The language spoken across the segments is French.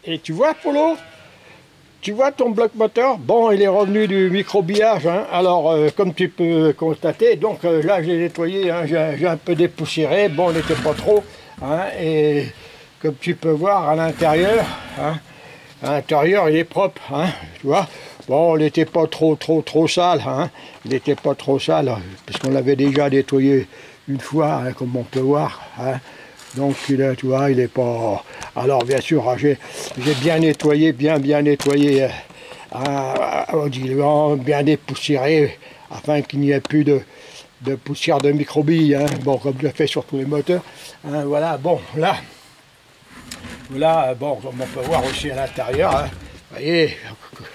Et tu vois, Polo, tu vois ton bloc moteur, bon, il est revenu du microbillage, hein. Alors, comme tu peux constater, donc là, j'ai nettoyé, hein, j'ai un peu dépoussiéré, bon, il n'était pas trop, hein, et comme tu peux voir à l'intérieur, hein, à l'intérieur, il est propre, hein, tu vois. Bon, il n'était pas trop sale, hein, il n'était pas trop sale, puisqu'on l'avait déjà nettoyé une fois, hein, comme on peut voir, hein. Donc, tu vois, il n'est pas... Alors, bien sûr, hein, j'ai bien nettoyé, bien nettoyé au diluant, bien dépoussiéré, afin qu'il n'y ait plus de poussière de microbilles, hein. Bon, comme je fais sur tous les moteurs, hein, voilà, bon, là, bon, comme on peut voir aussi à l'intérieur, hein, vous voyez,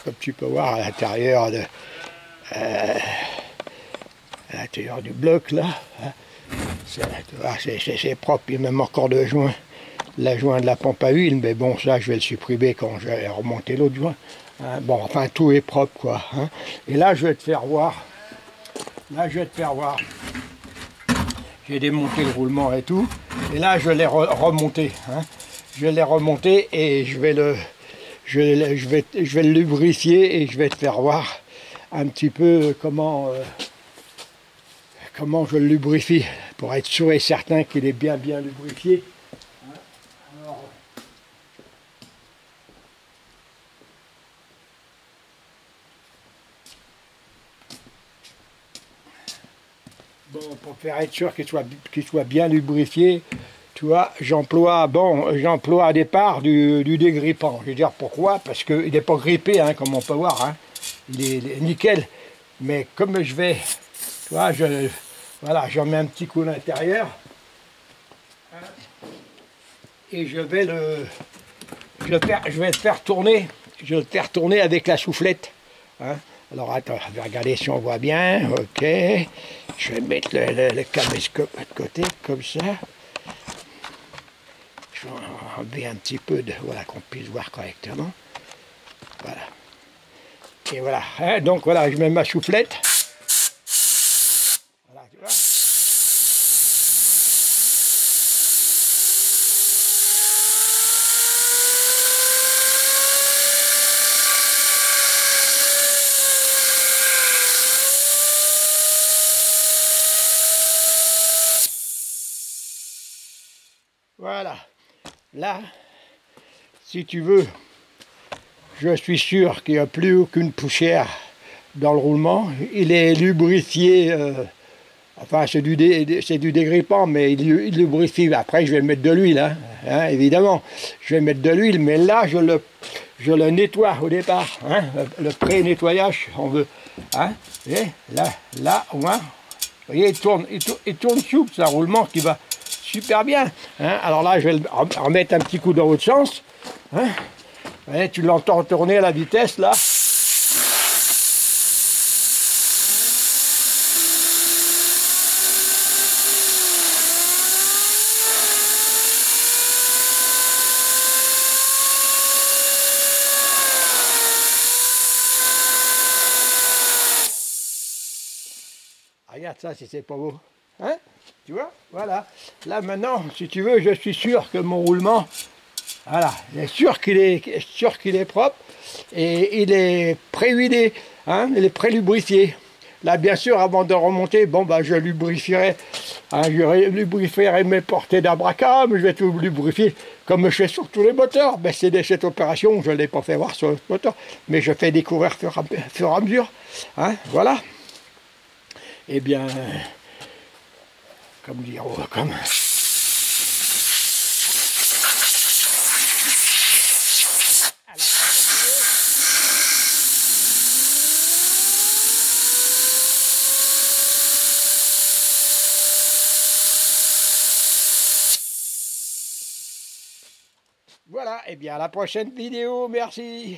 comme tu peux voir à l'intérieur à l'intérieur du bloc, là, hein, c'est propre, il y a même encore le joint de la pompe à huile, mais bon, ça, je vais le supprimer quand je vais remonter l'autre joint. Hein, bon, enfin, tout est propre, quoi. Hein. Et là, je vais te faire voir. J'ai démonté le roulement et tout. Et là, je l'ai remonté. Hein. Je l'ai remonté et je vais le lubrifier et je vais te faire voir un petit peu comment je le lubrifie pour être sûr et certain qu'il est bien lubrifié. Alors, bon, pour faire être sûr qu'il soit bien lubrifié, tu vois, j'emploie au départ du dégrippant. Je veux dire pourquoi? Parce qu'il n'est pas grippé, hein, comme on peut voir, hein. Il est nickel. Mais comme je vais, tu vois, voilà, j'en mets un petit coup à l'intérieur. Hein, et je vais le faire tourner. Je vais le faire tourner avec la soufflette. Hein. Alors attends, je vais regarder si on voit bien. Ok. Je vais mettre le caméscope de côté, comme ça. Je vais enlever un petit peu de... Voilà, qu'on puisse voir correctement. Voilà. Et voilà. Hein, donc voilà, je mets ma soufflette. Voilà, tu vois. Voilà. Là, si tu veux, je suis sûr qu'il n'y a plus aucune poussière dans le roulement. Il est lubrifié, enfin c'est du dégrippant, mais il lubrifie. Après, je vais mettre de l'huile, hein, évidemment. Je vais mettre de l'huile, mais là, je le nettoie au départ. Hein, le pré-nettoyage, on veut. Hein, et là, au moins, vous voyez, il tourne souple, c'est un roulement qui va super bien. Hein. Alors là, je vais remettre un petit coup dans l'autre sens. Hein. Et tu l'entends tourner à la vitesse, là. Regarde ça, si c'est pas beau. Hein? Tu vois? Voilà. Là, maintenant, si tu veux, je suis sûr que mon roulement, voilà, il est sûr qu'il est propre et il est pré-huilé, hein, il est pré-lubrifié. Là, bien sûr, avant de remonter, bon, bah, je lubrifierai, hein, mes portées d'abracam, je vais tout lubrifier comme je fais sur tous les moteurs. Ben, cette opération, je ne l'ai pas fait voir sur le moteur, mais je fais découvrir au fur et à mesure. Hein, voilà. Eh bien, comme dire, comme... Voilà, et bien à la prochaine vidéo, merci.